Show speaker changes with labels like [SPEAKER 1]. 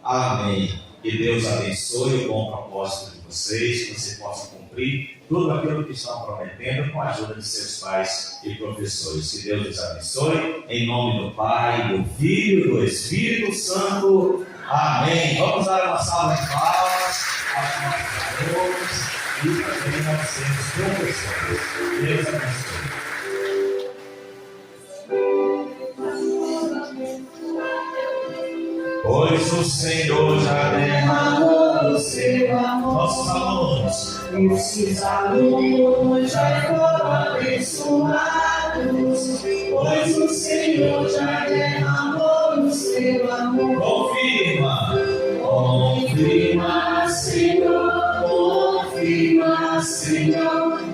[SPEAKER 1] Amém. Que Deus abençoe o bom propósito de vocês, que você possa cumprir tudo aquilo que estão prometendo com a ajuda de seus pais e professores. Que Deus os abençoe, em nome do Pai, do Filho e do Espírito Santo. Amém. Vamos dar uma salva de palmas aos nossos alunos e também aos seus professores. Deus abençoe. Pois o Senhor já derramou o seu amor. Nossos alunos.
[SPEAKER 2] Esses alunos já foram abençoados. Pois o Senhor já derramou o seu amor.
[SPEAKER 1] Confirma.
[SPEAKER 2] Confirma, Senhor. Confirma, Senhor.